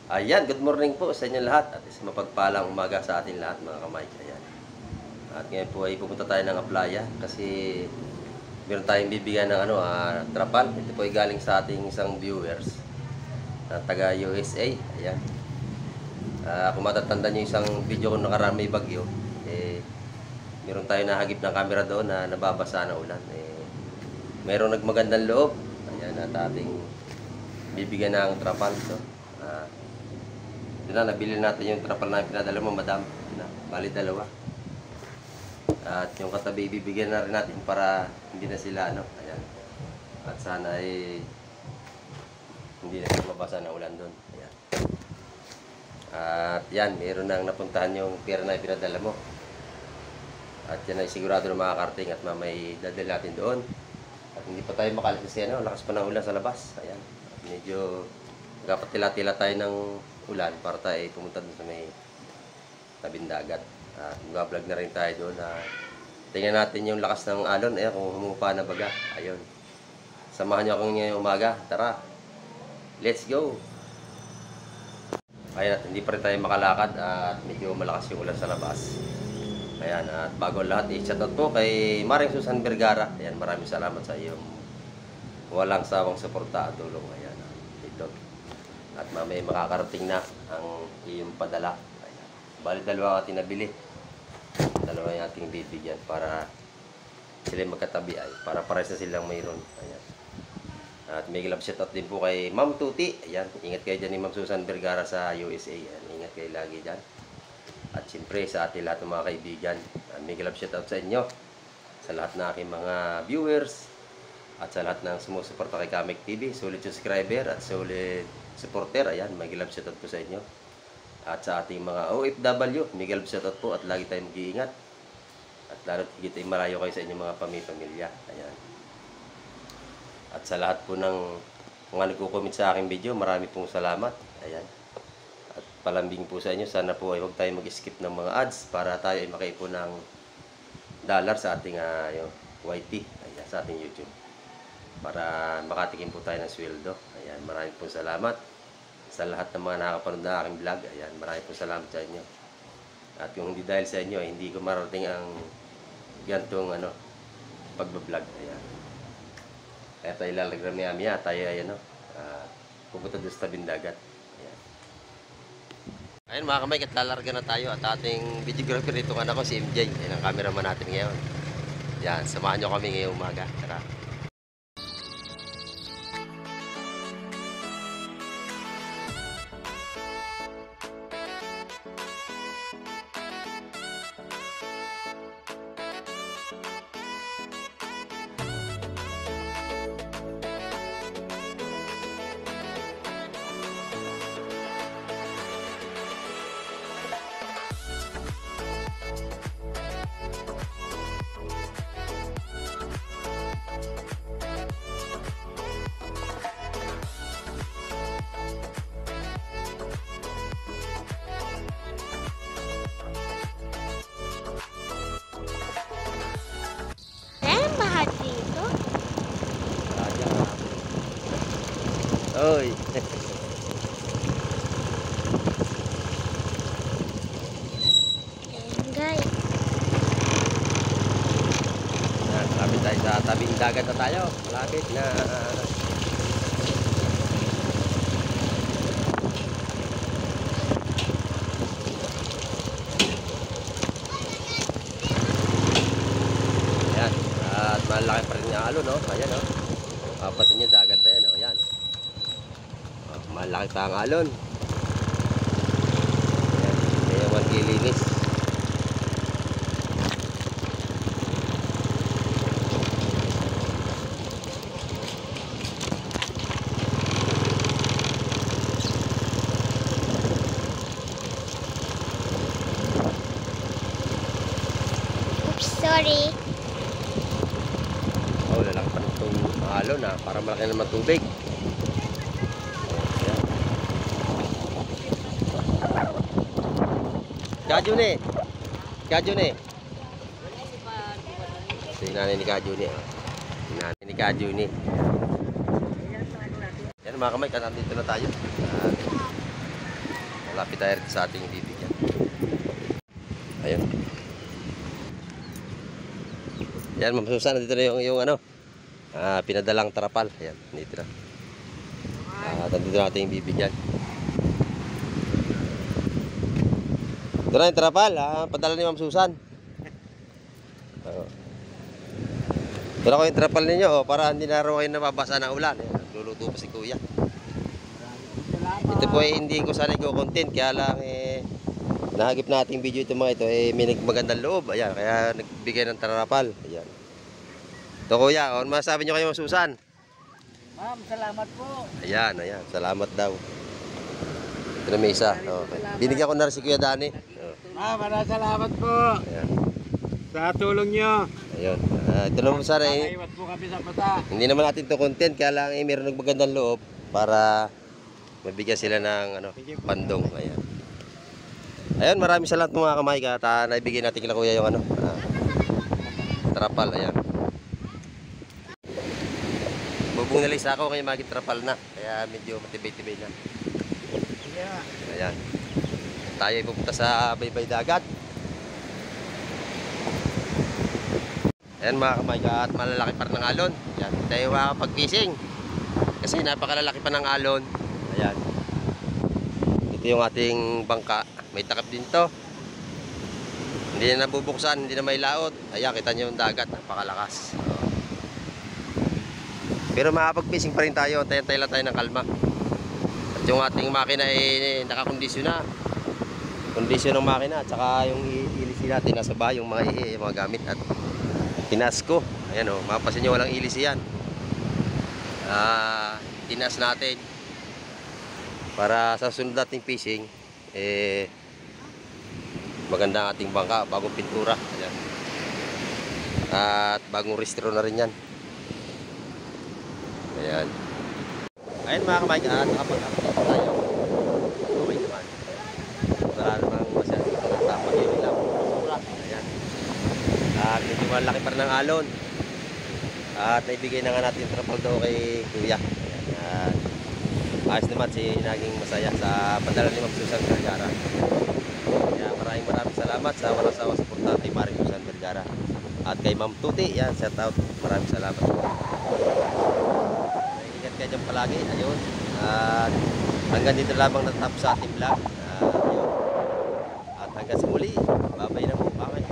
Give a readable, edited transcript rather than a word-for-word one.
Ayan, good morning po sa inyo lahat at is mapagpalang umaga sa atin lahat mga kamay. Ayan. At ngayon po ay pupunta tayo ng Aplaya kasi meron tayong bibigyan ng trapal. Ito po ay galing sa ating isang viewers na taga USA. Ayan. Kung matatanda nyo isang video ko nakaraan may bagyo, meron tayo nahagip ng camera doon na nababasa na ulan. Merong nagmagandang loob. Ayan, at ating bibigyan ng trapal. So, nabili natin yung trapal na pinadala mo, madam. Bali dalawa. At yung katabi ibibigyan na rin natin para hindi na sila ayan. At sana ay hindi na sila mabasa na ulan doon. Ayan. At yan, meron nang napuntahan yung pera na pinadala mo. At yan ay sigurado na makakarating at mamay dadala natin doon. At hindi pa tayo makalis kasi lakas pa ng ulan sa labas. Ayan. At medyo nagpatila-tila tayo ng ulan para tayo pumunta dun sa may tabing dagat. At mag-vlog na rin tayo doon. Tingnan natin yung lakas ng alon. Kung humupa na baga. Ayun. Samahan nyo akong ngayong umaga. Tara. Let's go. Ayan, at hindi pa rin tayo makalakad at medyo malakas yung ulan sa labas. Ayan, at bago lahat, i-shoutout po kay Maring Susan Vergara. Ayan, maraming salamat sa iyong walang sawang suporta at tulong. Ayan, ito. At mamaya makakarating na ang iyong padala. Ayan. Bali, dalawa ating nabili. Dalawa yung ating bibigyan para sila magkatabi ay para pares na silang mayroon. Ayan. At may love shoutout din po kay Ma'am Tuti. Ayan, ingat kayo dyan ni Ma'am Susan Vergara sa USA. Ayan, ingat kayo lagi dyan. At siyempre sa ating lahat ng mga kaibigan, may love shoutout sa inyo, sa lahat ng aking mga viewers, at sa lahat ng sumusuporta kay Kamek TV, solid subscriber at solid supporter. Ayan, may love shoutout po sa inyo. At sa ating mga OFW, may love shoutout po at lagi tayong mag-iingat. At lalo't higit ay malayo kayo sa inyong mga pamilya. Ayan. At sa lahat po ng mga nagko-comment sa aking video, marami pong salamat. Ayan. At palambing po sa inyo, sana po ay huwag tayo mag-skip ng mga ads para tayo ay makaipon ng dollar sa ating YT, ayan, sa ating YouTube. Para makatikim po tayo ng sweldo. Ayan, maraming po salamat sa lahat ng mga nakakapanood na aking vlog. Ayan, maraming po salamat sa inyo. At kung hindi dahil sa inyo, hindi ko marating ang gantong pagbablog. Ayan. Kaya tayo lalagram niya, tayo ay pupunta doon sa tabing dagat. Ayan. Ayun mga kamay, at lalarga na tayo at ating videographer dito nga ako si MJ. Ayan ang cameraman natin ngayon. Yan, samahan nyo kami ngayong umaga. Tara. Bahat dito. Oy. Ayan guys. Malapit tayo sa tabing dagat na tayo. Malapit na. Ayan. At malaki pa rin yung alon, no? Ayan, no? Papasin nyo, dagat na yan, no? Ayan. Malaki pa ang alon. Ayan. Ayan, 1 kilinis. Oops, sorry. Lalaki pa itong alon, para malaki naman tubig. Kajune. Kajune. Si nanay ni Kajune. Si nanay ni Kajune. Yan mga kamay, nandito na tayo. Lapit tayo rin sa ating bibigyan. Ayun. Yan, Ma'am Susan, dito na yung ano, pinadalang trapal. Ayan, dito na. Dito na ating bibigyan. Ito na yung trapal, padala ni Ma'am Susan. Ito na ko yung trapal ninyo, para hindi na raw kayo nababasa ng ulan. Ayan, nagluluto pa si Kuya. Ito po ay hindi ko sana i-content, kaya lang nahagip nating video ito mga ito, may magandang loob. Ayan, kaya nagbigay ng trapal. Ayan. Ito Kuya, ano masasabi nyo kayo Ma'am Susan? Ma'am, salamat po. Ayan, salamat daw. Ito na may isa. Okay. Binigyan ko na rin si Kuya Dani. Ma'am, maraming salamat po. Ayan. Sa tulong nyo. Ayun. Ito naman sana Nakaiwat po kami sa mata. hindi naman natin to content, kaya lang mayroon magandang loob para mabigyan sila ng pandong. Ayan. Ayun, maraming salamat mga kamay ka. Naibigay natin kila Kuya yung trapal. Ayan. Bubong na isa ako kaya maging trapal na. Kaya medyo matibay-tibay na. Ayan. Tayo ay pupunta sa baybay dagat. Ayan mga kamay ka, at malalaki pa ng alon. Ayan. Tayo makakapag-fishing. Kasi napakalalaki pa ng alon. Ayan. Ito yung ating bangka. May takip din to. Hindi na nabubuksan, hindi na may laot. Ayan, kita nyo yung dagat. Napakalakas. Pero makakapag-fishing pa rin tayo. Tayo lang tayo ng kalma. At yung ating makina ay nakakondisyon na. Kondisyon ng makina. At saka yung ilisi natin nasa bahay, yung mga gamit. At tinas ko. Ayan o, mapapansin nyo walang ilisi yan. Tinas natin. Para sa sunod nating fishing, maganda ang ating bangka, bagong pintura. Ayan. At bagong restro na rin yan. Ayan. Ayan mga kamay, nakapag-update tayo. Okay naman. Wala namang masyadong tapag yung ilang pintura. Ayan. At medyo malaki pa rin ng alon. At naibigay na nga natin yung trapal daw kay Kuya. Ayan. Ayos naman, naging masaya sa padala ni Ma'am Susan Vergara. Kaya maraming salamat sa walang sawa suportante Maring Susan Vergara. At kay Ma'am Tuti, yan, shout out. Maraming salamat. Ingat kayo dyan palagi. Ayun. At hanggang dito lamang natapos sa ating vlog. Ayun. At hanggang sa muli. Babay na po. Bye.